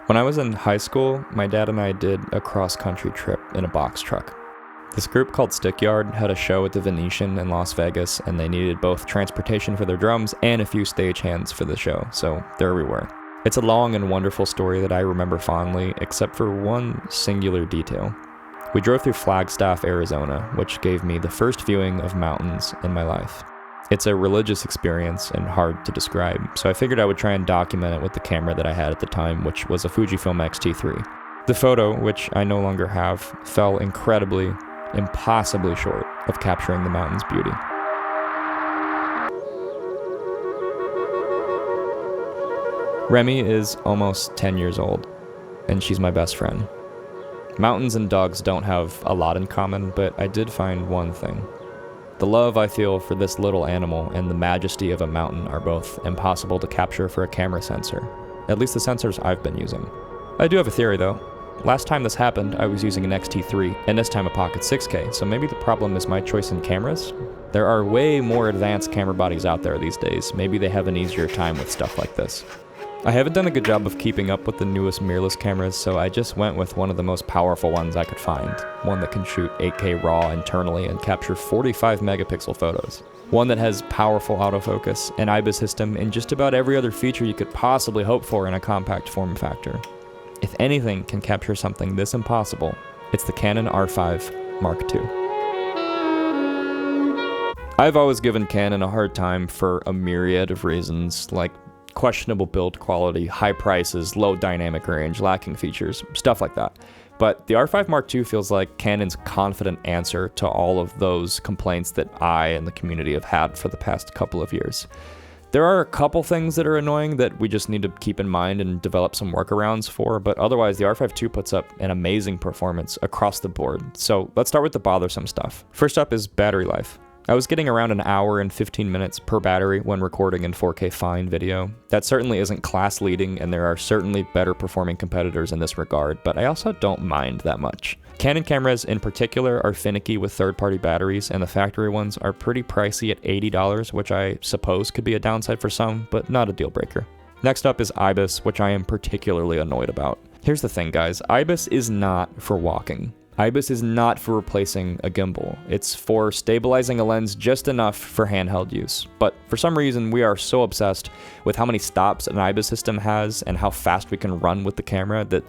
When I was in high school, my dad and I did a cross-country trip in a box truck. This group called Stickyard had a show at the Venetian in Las Vegas, and they needed both transportation for their drums and a few stagehands for the show, so there we were. It's a long and wonderful story that I remember fondly, except for one singular detail. We drove through Flagstaff, Arizona, which gave me the first viewing of mountains in my life. It's a religious experience and hard to describe, so I figured I would try and document it with the camera that I had at the time, which was a Fujifilm X-T3. The photo, which I no longer have, fell impossibly short of capturing the mountain's beauty. Remy is almost 10 years old, and she's my best friend. Mountains and dogs don't have a lot in common, but I did find one thing. The love I feel for this little animal and the majesty of a mountain are both impossible to capture for a camera sensor, at least the sensors I've been using. I do have a theory though. Last time this happened, I was using an X-T3, and this time a Pocket 6K, so maybe the problem is my choice in cameras? There are way more advanced camera bodies out there these days. Maybe they have an easier time with stuff like this. I haven't done a good job of keeping up with the newest mirrorless cameras, so I just went with one of the most powerful ones I could find. One that can shoot 8K RAW internally and capture 45 megapixel photos. One that has powerful autofocus, an IBIS system, and just about every other feature you could possibly hope for in a compact form factor. If anything can capture something this impossible, it's the Canon R5 Mark II. I've always given Canon a hard time for a myriad of reasons, like questionable build quality, high prices, low dynamic range, lacking features, stuff like that. But the R5 Mark II feels like Canon's confident answer to all of those complaints that I and the community have had for the past couple of years. There are a couple things that are annoying that we just need to keep in mind and develop some workarounds for, but otherwise the R5 II puts up an amazing performance across the board. So let's start with the bothersome stuff. First up is battery life. I was getting around an hour and 15 minutes per battery when recording in 4K fine video. That certainly isn't class leading, and there are certainly better performing competitors in this regard, but I also don't mind that much. Canon cameras in particular are finicky with third-party batteries, and the factory ones are pretty pricey at $80, which I suppose could be a downside for some, but not a deal breaker. Next up is IBIS, which I am particularly annoyed about. Here's the thing, guys. IBIS is not for walking. IBIS is not for replacing a gimbal. It's for stabilizing a lens just enough for handheld use. But for some reason, we are so obsessed with how many stops an IBIS system has and how fast we can run with the camera that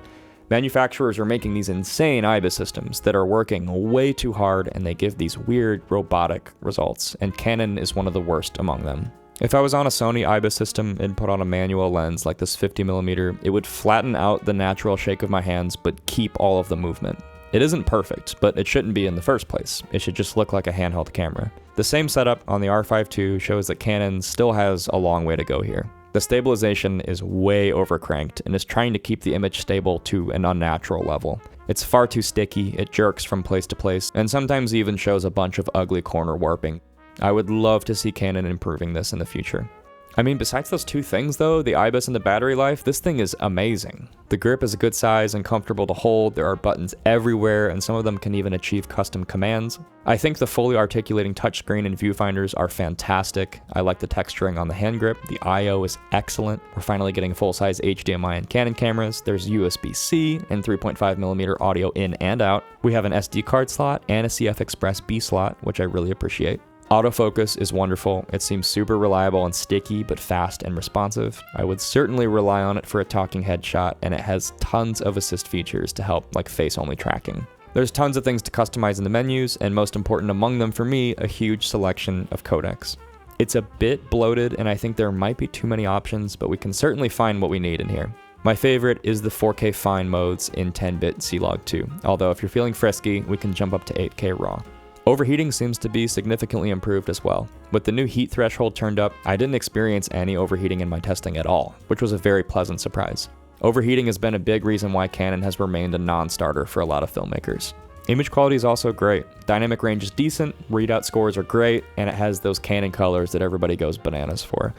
manufacturers are making these insane IBIS systems that are working way too hard, and they give these weird robotic results, and Canon is one of the worst among them. If I was on a Sony IBIS system and put on a manual lens like this 50mm, it would flatten out the natural shake of my hands but keep all of the movement. It isn't perfect, but it shouldn't be in the first place. It should just look like a handheld camera. The same setup on the R5 II shows that Canon still has a long way to go here. The stabilization is way overcranked and is trying to keep the image stable to an unnatural level. It's far too sticky, it jerks from place to place, and sometimes even shows a bunch of ugly corner warping. I would love to see Canon improving this in the future. I mean, besides those two things though, the IBIS and the battery life, this thing is amazing. The grip is a good size and comfortable to hold, there are buttons everywhere, and some of them can even achieve custom commands. I think the fully articulating touchscreen and viewfinders are fantastic. I like the texturing on the hand grip, the I/O is excellent. We're finally getting full-size HDMI and Canon cameras, there's USB-C and 3.5mm audio in and out. We have an SD card slot and a CF Express B slot, which I really appreciate. Autofocus is wonderful. It seems super reliable and sticky, but fast and responsive. I would certainly rely on it for a talking head shot, and it has tons of assist features to help, like face-only tracking. There's tons of things to customize in the menus, and most important among them for me, a huge selection of codecs. It's a bit bloated, and I think there might be too many options, but we can certainly find what we need in here. My favorite is the 4K fine modes in 10-bit C-Log 2, although if you're feeling frisky, we can jump up to 8K RAW. Overheating seems to be significantly improved as well. With the new heat threshold turned up, I didn't experience any overheating in my testing at all, which was a very pleasant surprise. Overheating has been a big reason why Canon has remained a non-starter for a lot of filmmakers. Image quality is also great. Dynamic range is decent, readout scores are great, and it has those Canon colors that everybody goes bananas for.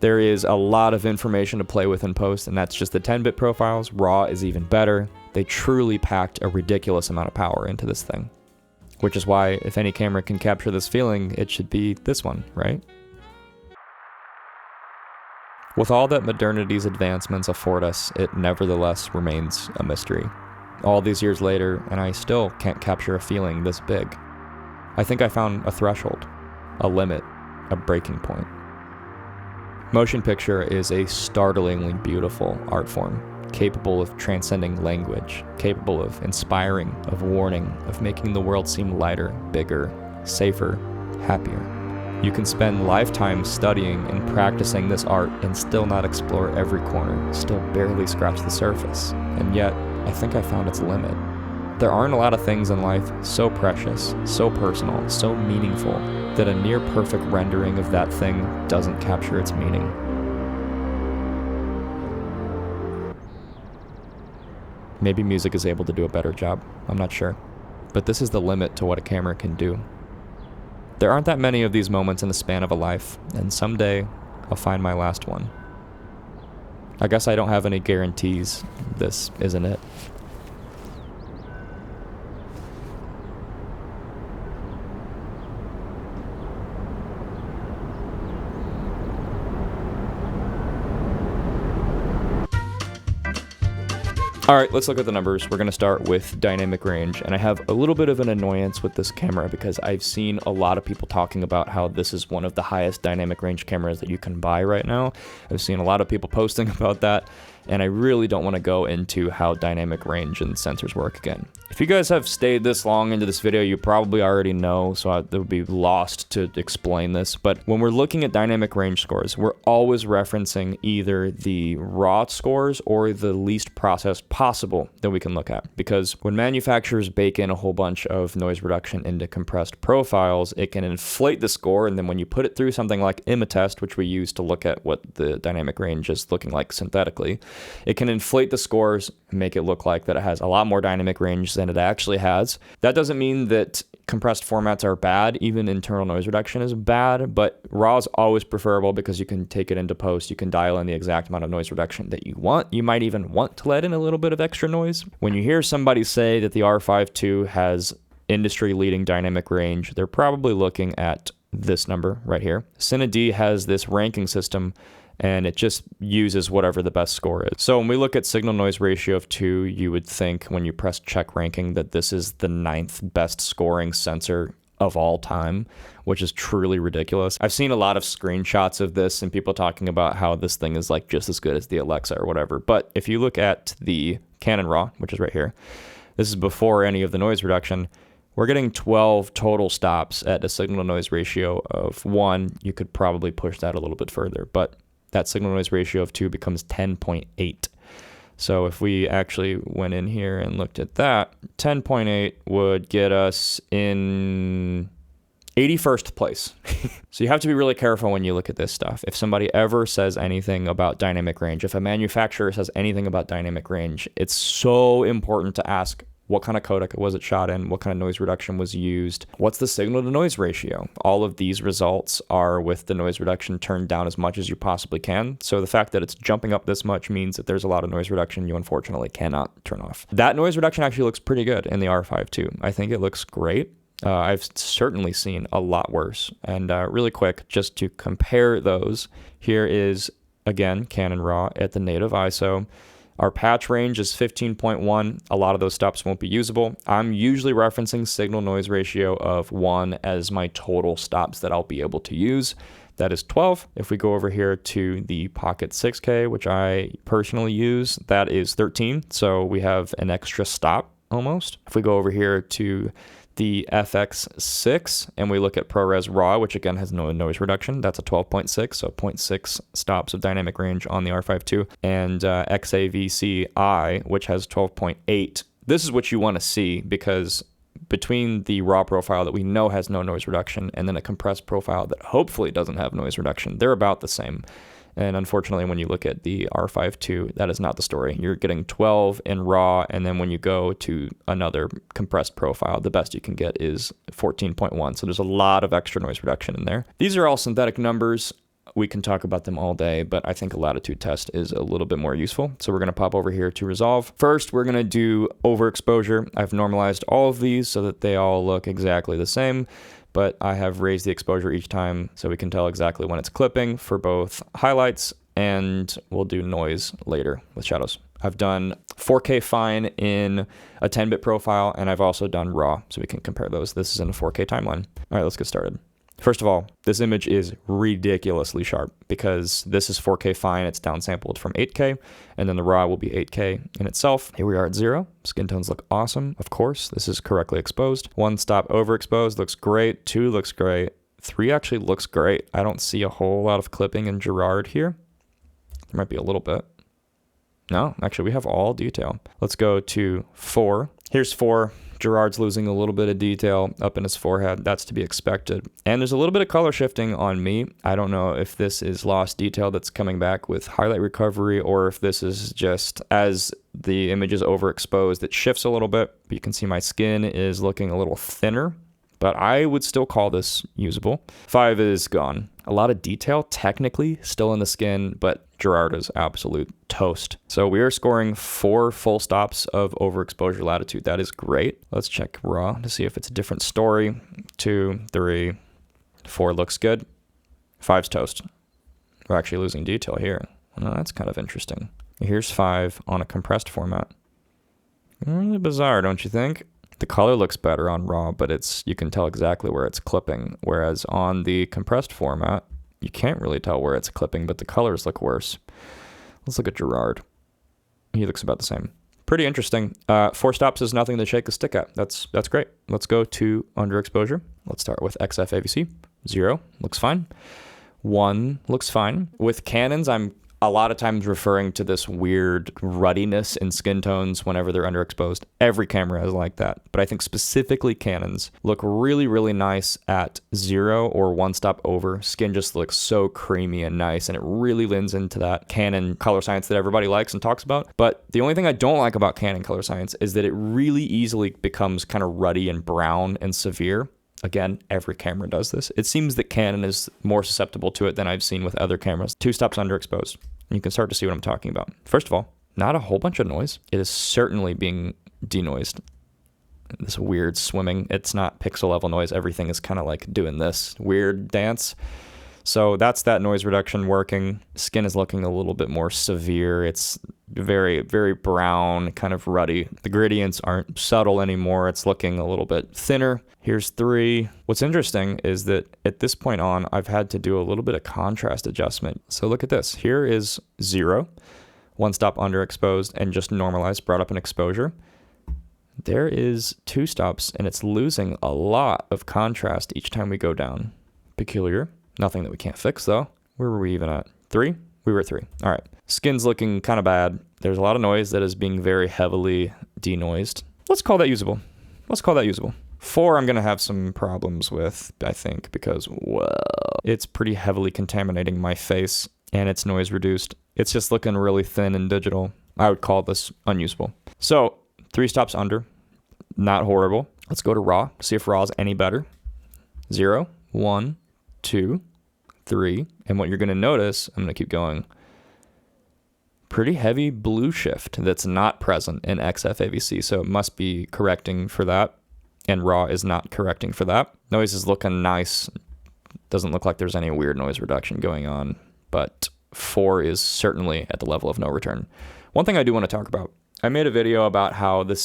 There is a lot of information to play with in post, and that's just the 10-bit profiles. RAW is even better. They truly packed a ridiculous amount of power into this thing. Which is why, if any camera can capture this feeling, it should be this one, right? With all that modernity's advancements afford us, it nevertheless remains a mystery. All these years later, and I still can't capture a feeling this big. I think I found a threshold, a limit, a breaking point. Motion picture is a startlingly beautiful art form, capable of transcending language, capable of inspiring, of warning, of making the world seem lighter, bigger, safer, happier. You can spend lifetimes studying and practicing this art and still not explore every corner, still barely scratch the surface. And yet, I think I found its limit. There aren't a lot of things in life so precious, so personal, so meaningful, that a near-perfect rendering of that thing doesn't capture its meaning. Maybe music is able to do a better job, I'm not sure. But this is the limit to what a camera can do. There aren't that many of these moments in the span of a life, and someday I'll find my last one. I guess I don't have any guarantees this isn't it. All right, let's look at the numbers. We're gonna start with dynamic range, and I have a little bit of an annoyance with this camera because I've seen a lot of people talking about how this is one of the highest dynamic range cameras that you can buy right now. I've seen a lot of people posting about that, and I really don't want to go into how dynamic range and sensors work again. If you guys have stayed this long into this video, you probably already know, so it would be lost to explain this. But when we're looking at dynamic range scores, we're always referencing either the raw scores or the least processed possible that we can look at. Because when manufacturers bake in a whole bunch of noise reduction into compressed profiles, it can inflate the score, and then when you put it through something like Imatest, which we use to look at what the dynamic range is looking like synthetically, it can inflate the scores and make it look like that it has a lot more dynamic range than it actually has. That doesn't mean that compressed formats are bad. Even internal noise reduction is bad, but raw is always preferable because you can take it into post. You can dial in the exact amount of noise reduction that you want. You might even want to let in a little bit of extra noise. When you hear somebody say that the R5 II has industry-leading dynamic range, they're probably looking at this number right here. Cine-D has this ranking system, and it just uses whatever the best score is. So when we look at signal noise ratio of 2, you would think when you press check ranking that this is the 9th best scoring sensor of all time, which is truly ridiculous. I've seen a lot of screenshots of this and people talking about how this thing is like just as good as the Alexa or whatever. But if you look at the Canon RAW, which is right here, this is before any of the noise reduction, we're getting 12 total stops at a signal noise ratio of 1. You could probably push that a little bit further, but that signal noise ratio of 2 becomes 10.8. So if we actually went in here and looked at that, 10.8 would get us in 81st place. So you have to be really careful when you look at this stuff. If somebody ever says anything about dynamic range, if a manufacturer says anything about dynamic range, it's so important to ask, what kind of codec was it shot in? What kind of noise reduction was used? What's the signal to noise ratio? All of these results are with the noise reduction turned down as much as you possibly can. So the fact that it's jumping up this much means that there's a lot of noise reduction you unfortunately cannot turn off. That noise reduction actually looks pretty good in the R5 II. I think it looks great. I've certainly seen a lot worse. And really quick, just to compare those, here is, again, Canon RAW at the native ISO. Our patch range is 15.1. A lot of those stops won't be usable. I'm usually referencing signal noise ratio of 1 as my total stops that I'll be able to use. That is 12. If we go over here to the Pocket 6K, which I personally use, that is 13. So we have an extra stop almost. If we go over here to the FX6 and we look at ProRes RAW, which again has no noise reduction, that's a 12.6, so 0.6 stops of dynamic range on the R5 II, and XAVC-I, which has 12.8. This is what you want to see, because between the raw profile that we know has no noise reduction and then a compressed profile that hopefully doesn't have noise reduction, they're about the same. And unfortunately, when you look at the R5 II, that is not the story. You're getting 12 in raw, and then when you go to another compressed profile, the best you can get is 14.1. So there's a lot of extra noise reduction in there. These are all synthetic numbers. We can talk about them all day, but I think a Latitude test is a little bit more useful. So we're going to pop over here to resolve. First, we're going to do overexposure. I've normalized all of these so that they all look exactly the same, but I have raised the exposure each time so we can tell exactly when it's clipping for both highlights and we'll do noise later with shadows. I've done 4K fine in a 10-bit profile, and I've also done raw, so we can compare those. This is in a 4K timeline. All right, let's get started. First of all, this image is ridiculously sharp because this is 4K fine. It's downsampled from 8K, and then the raw will be 8K in itself. Here we are at 0. Skin tones look awesome. Of course, this is correctly exposed. 1 stop overexposed looks great. 2 looks great. 3 actually looks great. I don't see a whole lot of clipping in Gerard here. There might be a little bit. No, actually, we have all detail. Let's go to 4. Here's 4. Gerard's losing a little bit of detail up in his forehead. That's to be expected. And there's a little bit of color shifting on me. I don't know if this is lost detail that's coming back with highlight recovery, or if this is just as the image is overexposed, it shifts a little bit. But you can see my skin is looking a little thinner, but I would still call this usable. 5 is gone. A lot of detail technically still in the skin, but Gerard is absolute toast. So we are scoring 4 full stops of overexposure latitude. That is great. Let's check raw to see if it's a different story. 2, 3, 4 looks good. 5's toast. We're actually losing detail here. Well, that's kind of interesting. Here's 5 on a compressed format. Really bizarre, don't you think? The color looks better on raw, but you can tell exactly where it's clipping. Whereas on the compressed format, you can't really tell where it's clipping, but the colors look worse. Let's look at Gerard. He looks about the same. Pretty interesting. 4 stops is nothing to shake a stick at. That's great. Let's go to underexposure. Let's start with XFAVC. 0 looks fine. 1 looks fine. With Canons, I'm a lot of times referring to this weird ruddiness in skin tones whenever they're underexposed. Every camera is like that, but I think specifically Canons look really, really nice at 0 or 1 stop over. Skin just looks so creamy and nice, and it really lends into that Canon color science that everybody likes and talks about. But the only thing I don't like about Canon color science is that it really easily becomes kind of ruddy and brown and severe. Again, every camera does this. It seems that Canon is more susceptible to it than I've seen with other cameras. 2 stops underexposed. You can start to see what I'm talking about. First of all, not a whole bunch of noise. It is certainly being denoised. This weird swimming. It's not pixel level noise. Everything is kind of like doing this weird dance. So that's that noise reduction working. Skin is looking a little bit more severe. It's very, very brown, kind of ruddy. The gradients aren't subtle anymore. It's looking a little bit thinner. Here's 3. What's interesting is that at this point on, I've had to do a little bit of contrast adjustment. So look at this. Here is 0, 1 stop underexposed, and just normalized, brought up in exposure. There is 2 stops, and it's losing a lot of contrast each time we go down. Peculiar. Nothing that we can't fix, though. Where were we even at? 3? We were at 3. All right. Skin's looking kind of bad. There's a lot of noise that is being very heavily denoised. Let's call that usable. 4, I'm going to have some problems with, I think, because, well, it's pretty heavily contaminating my face, and it's noise reduced. It's just looking really thin and digital. I would call this unusable. So 3 stops under. Not horrible. Let's go to raw. See if raw is any better. 0, 1, 2, 3, and what you're going to notice, I'm going to keep going, pretty heavy blue shift that's not present in XFAVC, so it must be correcting for that, and raw is not correcting for that. Noise is looking nice. Doesn't look like there's any weird noise reduction going on, but 4 is certainly at the level of no return. One thing I do want to talk about, I made a video about how the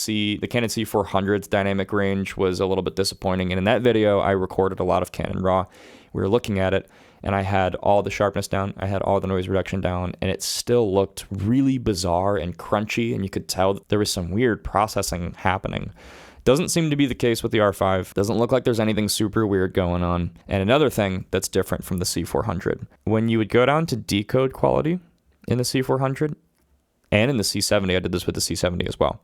Canon C400's dynamic range was a little bit disappointing, and in that video I recorded a lot of Canon raw. We were looking at it, and I had all the sharpness down, I had all the noise reduction down, and it still looked really bizarre and crunchy, and you could tell that there was some weird processing happening. Doesn't seem to be the case with the R5. Doesn't look like there's anything super weird going on. And another thing that's different from the C400, when you would go down to decode quality in the C400 and in the C70, I did this with the C70 as well.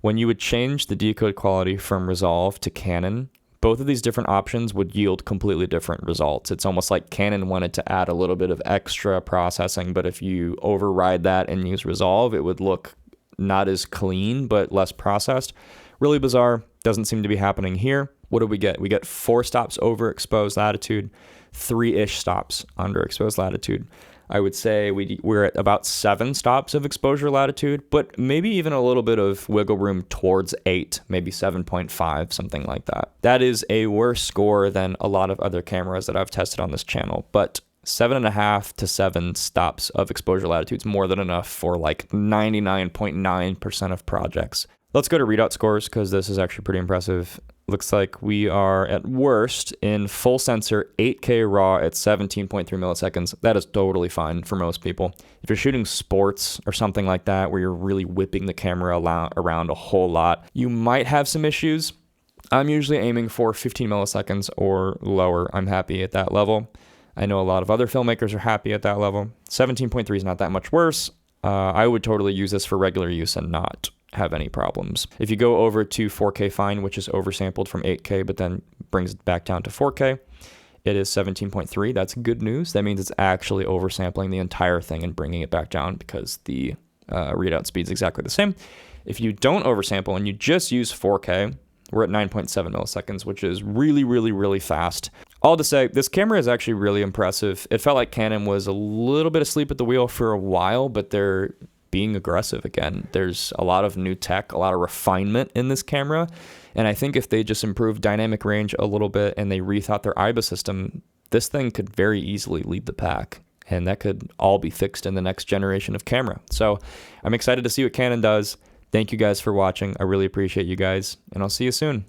When you would change the decode quality from Resolve to Canon, both of these different options would yield completely different results. It's almost like Canon wanted to add a little bit of extra processing, but if you override that and use Resolve, it would look not as clean, but less processed. Really bizarre. Doesn't seem to be happening here. What do we get? We get 4 stops overexposed latitude, 3-ish stops underexposed latitude. I would say we're at about 7 stops of exposure latitude, but maybe even a little bit of wiggle room towards 8, maybe 7.5, something like that. That is a worse score than a lot of other cameras that I've tested on this channel, but 7.5 to 7 stops of exposure latitude is more than enough for like 99.9% of projects. Let's go to readout scores because this is actually pretty impressive. Looks like we are at worst in full sensor 8K raw at 17.3 milliseconds. That is totally fine for most people. If you're shooting sports or something like that where you're really whipping the camera around a whole lot, you might have some issues. I'm usually aiming for 15 milliseconds or lower. I'm happy at that level. I know a lot of other filmmakers are happy at that level. 17.3 is not that much worse. I would totally use this for regular use and not have any problems. If you go over to 4K fine, which is oversampled from 8K, but then brings it back down to 4K, it is 17.3. That's good news. That means it's actually oversampling the entire thing and bringing it back down because the readout speed is exactly the same. If you don't oversample and you just use 4K, we're at 9.7 milliseconds, which is really, really, really fast. All to say, this camera is actually really impressive. It felt like Canon was a little bit asleep at the wheel for a while, but they're being aggressive again. There's a lot of new tech, a lot of refinement in this camera. And I think if they just improve dynamic range a little bit and they rethought their IBIS system, this thing could very easily lead the pack. And that could all be fixed in the next generation of camera. So I'm excited to see what Canon does. Thank you guys for watching. I really appreciate you guys, and I'll see you soon.